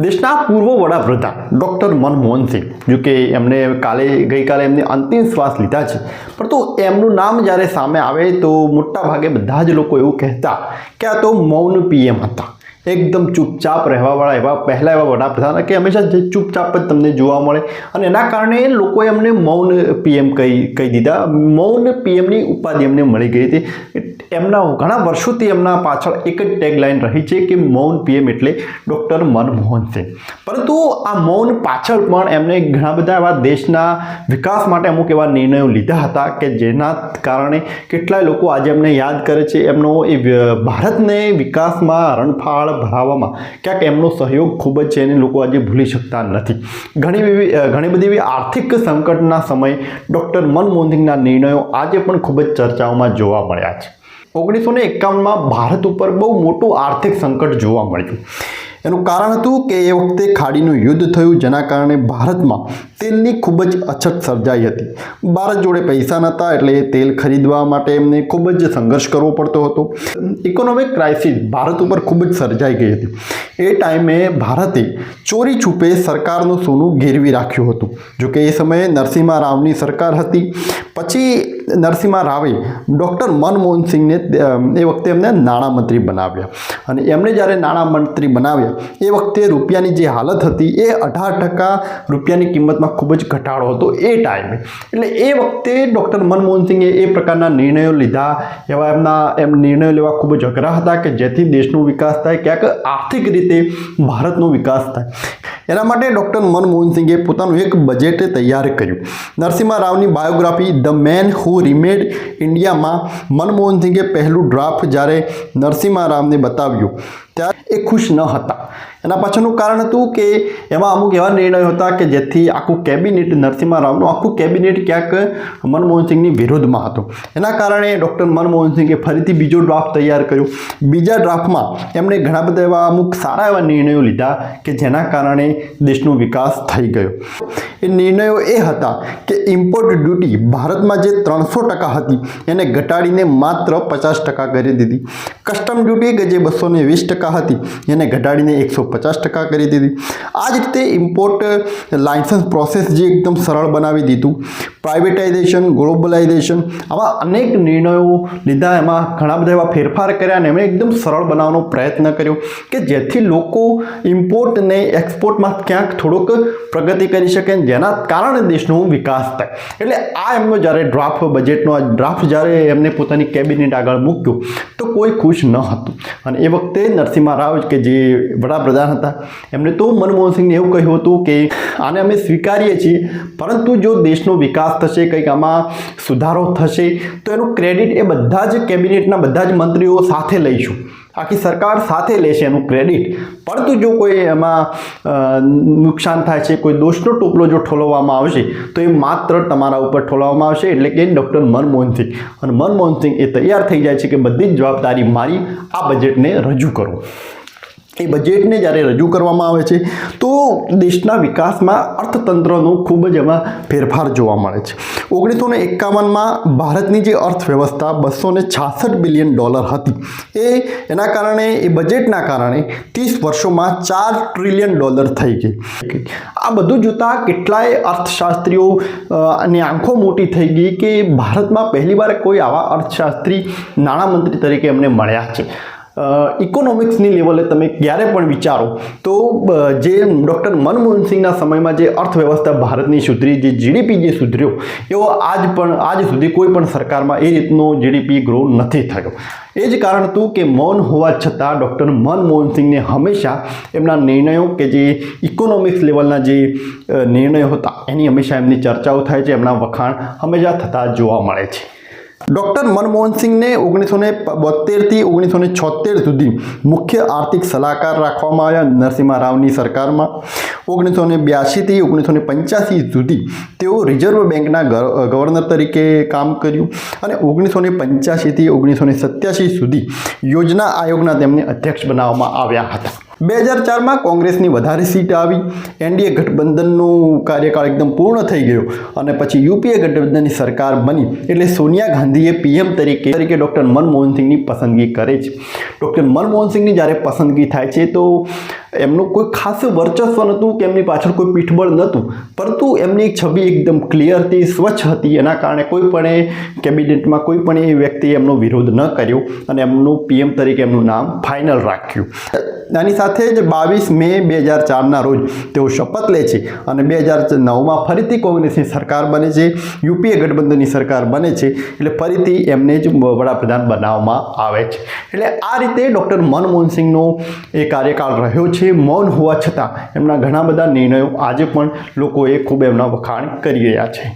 દેશના પૂર્વ વડાપ્રધાન ડૉક્ટર મનમોહન સિંહ, જો કે એમને ગઈકાલે એમને અંતિમ શ્વાસ લીધા છે, પરંતુ એમનું નામ જ્યારે સામે આવે તો મોટાભાગે બધા જ લોકો એવું કહેતા કે આ તો મૌન પીએમ હતા, એકદમ ચૂપચાપ રહેવાવાળા પહેલા એવા વડાપ્રધાન કે હંમેશા ચૂપચાપ જ તમને જોવા મળે, અને એના કારણે લોકોએ એમને મૌન પીએમ કહી દીધા. મૌન પીએમની ઉપાધિ એમને મળી ગઈ હતી. એમના ઘણા વર્ષોથી એમના પાછળ એક જ ટેગલાઇન રહી છે કે મૌન પીએમ એટલે ડૉક્ટર મનમોહન સિંહ. પરંતુ આ મૌન પાછળ પણ એમને ઘણા બધા એવા દેશના વિકાસ માટે અમુક એવા નિર્ણયો લીધા હતા કે જેના કારણે કેટલાય લોકો આજે એમને યાદ કરે છે. એમનો એ ભારતને વિકાસમાં હરણફાળ ભરાવવામાં ક્યાંક એમનો સહયોગ ખૂબ જ છે, એને લોકો આજે ભૂલી શકતા નથી. ઘણી બધી એવી આર્થિક સંકટના સમયે ડૉક્ટર મનમોહન સિંહના નિર્ણયો આજે પણ ખૂબ જ ચર્ચાઓમાં જોવા મળ્યા છે. 1951માં ભારત ઉપર બહુ મોટું આર્થિક સંકટ જોવા મળ્યું. એનું કારણ હતું કે એ વખતે ખાડીનું યુદ્ધ થયું, જેના કારણે ભારતમાં તેલની ખૂબ જ અછત સર્જાઈ હતી. ભારત જોડે પૈસા નહોતા, એટલે એ તેલ ખરીદવા માટે એમને ખૂબ જ સંઘર્ષ કરવો પડતો હતો. ઇકોનોમિક ક્રાઇસિસ ભારત ઉપર ખૂબ જ સર્જાઈ ગઈ હતી. એ ટાઈમે ભારતે ચોરી છૂપે સરકારનું સોનું ગેરવી રાખ્યું હતું. જોકે એ સમયે નરસિમ્હા રાવની સરકાર હતી. પછી નરસિમ્હા રાવે ડૉક્ટર મનમોહન સિંહને એ વખતે એમને નાણામંત્રી બનાવ્યા, અને એમણે જ્યારે નાણામંત્રી બનાવ્યા એ વખતે રૂપિયાની જે હાલત હતી એ 18% રૂપિયાની કિંમતમાં ખૂબ જ ઘટાડો હતો એ ટાઈમે. એટલે એ વખતે ડૉક્ટર મનમોહન સિંહે એ પ્રકારના નિર્ણયો લીધા. એમ નિર્ણયો લેવા ખૂબ જ અઘરા હતા કે જેથી દેશનો વિકાસ થાય, ક્યાંક આર્થિક રીતે ભારતનો વિકાસ થાય. એના માટે ડૉક્ટર મનમોહન સિંહે પોતાનું એક બજેટ તૈયાર કર્યું. નરસિમ્હા રાવની biography the man who remade ઇન્ડિયામાં મનમોહન સિંહે પહેલું ડ્રાફ્ટ જ્યારે નરસિમ્હા રાવને બતાવ્યું ત્યારે એ ખુશ ન હતા. એના પાછળનું કારણ હતું કે એમાં અમુક એવા નિર્ણયો હતા કે જેથી આખું કેબિનેટ, નરસિમ્હા રાવનું આખું કેબિનેટ ક્યાંક મનમોહન સિંહની વિરોધમાં હતું. એના કારણે ડૉક્ટર મનમોહન સિંહે ફરીથી બીજો ડ્રાફ્ટ તૈયાર કર્યો. બીજા ડ્રાફ્ટમાં એમણે ઘણા બધા એવા અમુક સારા એવા નિર્ણયો લીધા કે જેના કારણે દેશનો વિકાસ થઈ ગયો. એ નિર્ણયો એ હતા કે ઇમ્પોર્ટ ડ્યુટી ભારતમાં જે 300% હતી એને ઘટાડીને માત્ર 50% કરી દીધી. કસ્ટમ ડ્યુટી કે જે 220% હતી એને ઘટાડીને 150% કરી દીધી. આ જ રીતે ઇમ્પોર્ટ લાયસન્સ પ્રોસેસ જે એકદમ સરળ બનાવી દીધું. પ્રાઇવેટાઇઝેશન, ગ્લોબલાઇઝેશન, આવા અનેક નિર્ણયો લીધા. એમાં ઘણા બધા એવા ફેરફાર કર્યા અને એમણે એકદમ સરળ બનાવવાનો પ્રયત્ન કર્યો કે જેથી લોકો ઇમ્પોર્ટ ને એક્સપોર્ટમાં ક્યાંક થોડોક પ્રગતિ કરી શકે, જેના કારણે દેશનો વિકાસ થાય. એટલે આ એમનો જ્યારે બજેટનો ડ્રાફ્ટ જ્યારે એમને પોતાની કેબિનેટ આગળ મૂક્યો તો કોઈ ખુશ ન હતું. અને એ વખતે નરસિમ્હા રાવ કે જે વડાપ્રધાન હતા એમણે તો મનમોહન સિંહને એવું કહ્યું હતું કે આને અમે સ્વીકારીએ છીએ, પરંતુ જો દેશનો વિકાસ થશે, કંઈક આમાં સુધારો થશે તો એનું ક્રેડિટ એ બધા જ કેબિનેટના બધા જ મંત્રીઓ સાથે લઈશું, આખી સરકાર સાથે લેશે એનું ક્રેડિટ. પરંતુ જો કોઈ એમાં નુકસાન થાય છે, કોઈ દોષનો ટોપલો જો ઠોલવવામાં આવશે તો એ માત્ર તમારા ઉપર ઠોલવવામાં આવશે. એટલે કે ડૉક્ટર મનમોહન સિંહ, અને મનમોહન સિંહ એ તૈયાર થઈ જાય છે કે બધી જ જવાબદારી મારી, આ બજેટને રજૂ કરો. એ બજેટને જ્યારે રજૂ કરવામાં આવે છે તો દેશના વિકાસમાં અર્થતંત્રનો ખૂબ જ એમાં ફેરફાર જોવા મળે છે. 1951માં ભારતની જે અર્થવ્યવસ્થા $266 બિલિયન હતી, એના કારણે એ બજેટના કારણે 30 વર્ષોમાં $4 ટ્રિલિયન થઈ ગઈ. આ બધું જોતાં કેટલાય અર્થશાસ્ત્રીઓ અને આંખો મોટી થઈ ગઈ કે ભારતમાં પહેલીવાર કોઈ આવા અર્થશાસ્ત્રી નાણામંત્રી તરીકે એમને મળ્યા છે. ઇકોનોમિક્સની લેવલે તમે ક્યારે પણ વિચારો તો જે ડૉક્ટર મનમોહન સિંહના સમયમાં જે અર્થવ્યવસ્થા ભારતની સુધરી, જે જીડીપી જે સુધર્યો, એવો આજ સુધી કોઈ પણ સરકારમાં એ રીતનો જીડીપી ગ્રો નથી થયો. એ જ કારણ હતું કે મૌન હોવા છતાં ડૉક્ટર મનમોહન સિંહને હંમેશા એમના નિર્ણયો કે જે ઇકોનોમિક્સ લેવલના જે નિર્ણયો હતા એની હંમેશા એમની ચર્ચાઓ થાય છે, એમના વખાણ હંમેશા થતા જોવા મળે છે. ડૉક્ટર મનમોહન સિંહને 1972થી 1976 સુધી મુખ્ય આર્થિક સલાહકાર રાખવામાં આવ્યા નરસિમ્હા રાવની સરકારમાં. 1982થી 1985 સુધી તેઓ રિઝર્વ બેંકના ગવર્નર તરીકે કામ કર્યું, અને 1985થી 1987 સુધી યોજના આયોગના તેમને અધ્યક્ષ બનાવવામાં આવ્યા હતા. 2004માં કોંગ્રેસની વધારે સીટ આવી, એનડીએ ગઠબંધનનું કાર્યકાળ એકદમ પૂર્ણ થઈ ગયો અને પછી યુપીએ ગઠબંધનની સરકાર બની એટલે સોનિયા ગાંધીએ પીએમ તરીકે ડૉક્ટર મનમોહન સિંહની પસંદગી કરે છે. ડૉક્ટર મનમોહન સિંહની જ્યારે પસંદગી થાય છે તો એમનું કોઈ ખાસ વર્ચસ્વ નહોતું કે એમની પાછળ કોઈ પીઠબળ નહોતું, પરંતુ એમની એક છબી એકદમ ક્લિયર હતી, સ્વચ્છ હતી. એના કારણે કોઈ પણ કેબિનેટમાં કોઈ પણ એ વ્યક્તિએ એમનો વિરોધ ન કર્યો અને એમનું પીએમ તરીકે એમનું નામ ફાઇનલ રાખ્યું. આની સાથે જ 22 મે 2004ના રોજ તેઓ શપથ લે છે અને 2009માં ફરીથી કોંગ્રેસની સરકાર બને છે, યુપીએ ગઠબંધનની સરકાર બને છે એટલે ફરીથી એમને જ વડાપ્રધાન બનાવવામાં આવે છે. એટલે આ રીતે ડૉક્ટર મનમોહન સિંહનો એ કાર્યકાળ રહ્યો છે. મૌન હોવા છતાં એમના ઘણા બધા નિર્ણયો આજે પણ લોકોએ ખૂબ એમના વખાણ કરી રહ્યા છે.